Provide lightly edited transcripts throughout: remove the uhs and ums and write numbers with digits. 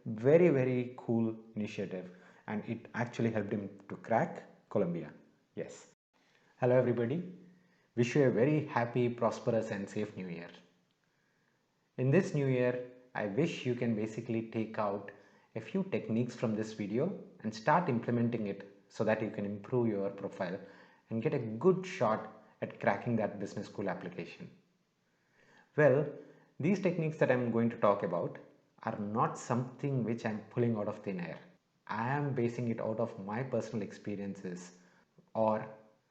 Very cool initiative, and it actually helped him to crack Columbia. Yes. Hello everybody. Wish you a very happy, prosperous and safe new year. In this new year, I wish you can basically take out a few techniques from this video and start implementing it so that you can improve your profile and get a good shot at cracking that business school application. Well, these techniques that I'm going to talk about are not something which I'm pulling out of thin air. I am basing it out of my personal experiences, or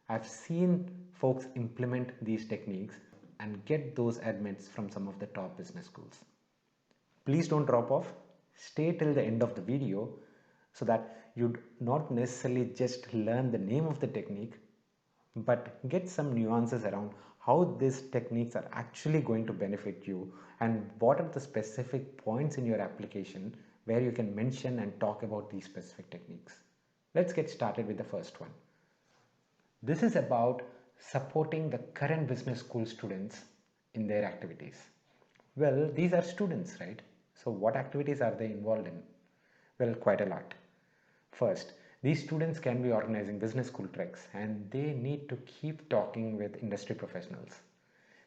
I've seen folks implement these techniques and get those admits from some of the top business schools. Please don't drop off. Stay till the end of the video so that you not necessarily just learn the name of the technique, but get some nuances around how these techniques are actually going to benefit you and what are the specific points in your application where you can mention and talk about these specific techniques. Let's get started with the first one. This is about supporting the current business school students in their activities. Well, these are students, right? So what activities are they involved in? Well, quite a lot. First, these students can be organizing business school treks and they need to keep talking with industry professionals.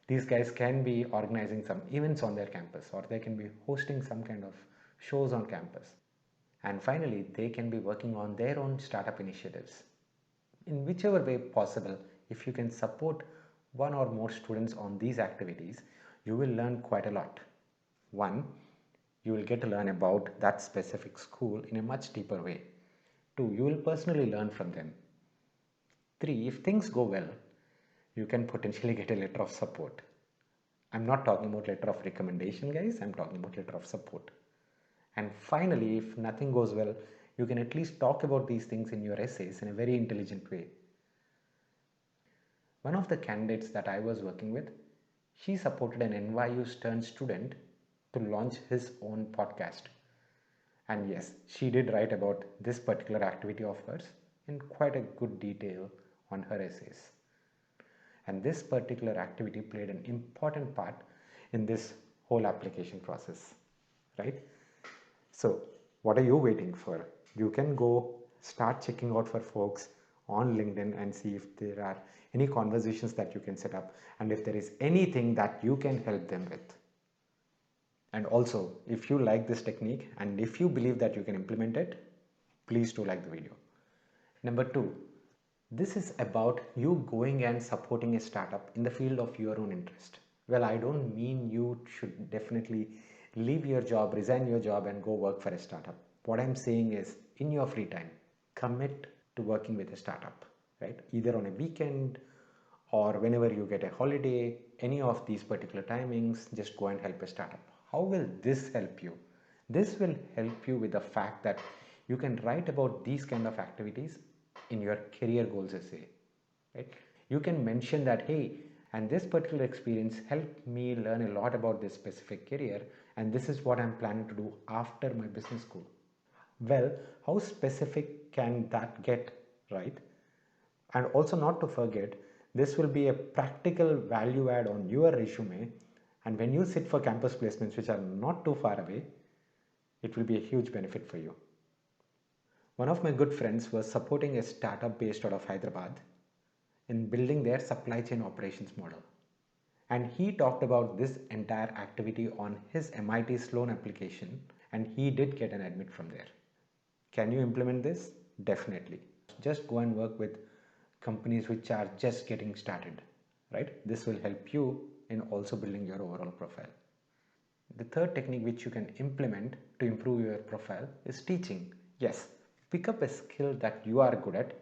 These guys can be organizing some events on their campus, or they can be hosting some kind of shows on campus. And finally, they can be working on their own startup initiatives. In whichever way possible, if you can support one or more students on these activities, you will learn quite a lot. One, you will get to learn about that specific school in a much deeper way. 2, you will personally learn from them. 3, if things go well, you can potentially get a letter of support. I'm not talking about letter of recommendation, guys. I'm talking about letter of support. And finally, if nothing goes well, you can at least talk about these things in your essays in a very intelligent way. One of the candidates that I was working with, she supported an NYU Stern student to launch his own podcast. And yes, she did write about this particular activity of hers in quite a good detail on her essays. And this particular activity played an important part in this whole application process, right? So what are you waiting for? You can go start checking out for folks on LinkedIn and see if there are any conversations that you can set up and if there is anything that you can help them with. And also, if you like this technique and if you believe that you can implement it, please do like the video. Number 2, this is about you going and supporting a startup in the field of your own interest. Well, I don't mean you should definitely leave your job, resign your job and go work for a startup. What I'm saying is, in your free time, commit to working with a startup, right? Either on a weekend or whenever you get a holiday, any of these particular timings, just go and help a startup. How will this help you? This will help you with the fact that you can write about these kind of activities in your career goals essay, right? You can mention that, hey, and this particular experience helped me learn a lot about this specific career, and this is what I'm planning to do after my business school. Well, how specific can that get, right? And also, not to forget, this will be a practical value add on your resume, and when you sit for campus placements which are not too far away, it will be a huge benefit for you. One of my good friends was supporting a startup based out of Hyderabad in building their supply chain operations model. And he talked about this entire activity on his MIT Sloan application, and he did get an admit from there. Can you implement this? Definitely. Just go and work with companies which are just getting started, right? This will help you in also building your overall profile. The third technique which you can implement to improve your profile is teaching. Yes, pick up a skill that you are good at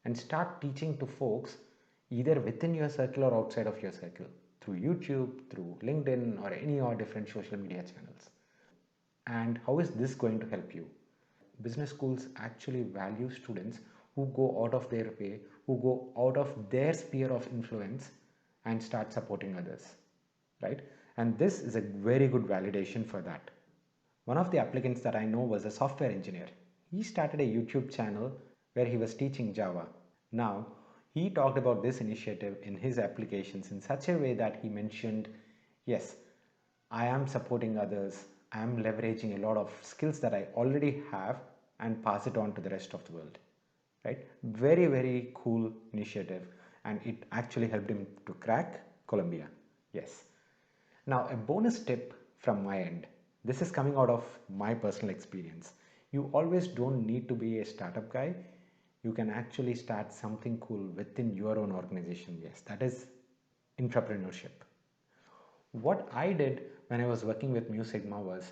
and start teaching to folks either within your circle or outside of your circle through YouTube, through LinkedIn or any or different social media channels. And how is this going to help you? Business schools actually value students who go out of their way, who go out of their sphere of influence and start supporting others, right? And this is a very good validation for that. One of the applicants that I know was a software engineer. He started a YouTube channel where he was teaching Java. Now, he talked about this initiative in his applications in such a way that he mentioned, yes, I am supporting others. I'm leveraging a lot of skills that I already have and pass it on to the rest of the world. Right? Very, very cool initiative, and it actually helped him to crack Columbia. Yes. Now, a bonus tip from my end. This is coming out of my personal experience. You always don't need to be a startup guy. You can actually start something cool within your own organization. Yes, that is entrepreneurship. What I did when I was working with Mu Sigma was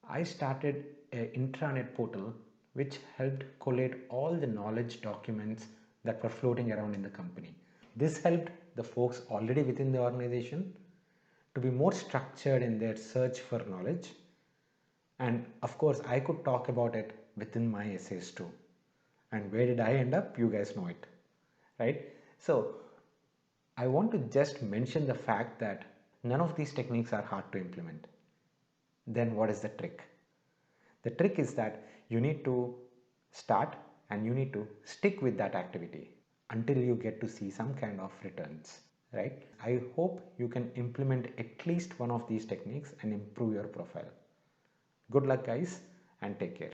I started an intranet portal which helped collate all the knowledge documents that were floating around in the company. This helped the folks already within the organization to be more structured in their search for knowledge. And of course, I could talk about it within my essays too. And where did I end up? You guys know it, right? So I want to just mention the fact that none of these techniques are hard to implement. Then what is the trick? The trick is that you need to start and you need to stick with that activity until you get to see some kind of returns, right? I hope you can implement at least one of these techniques and improve your profile. Good luck, guys, and take care.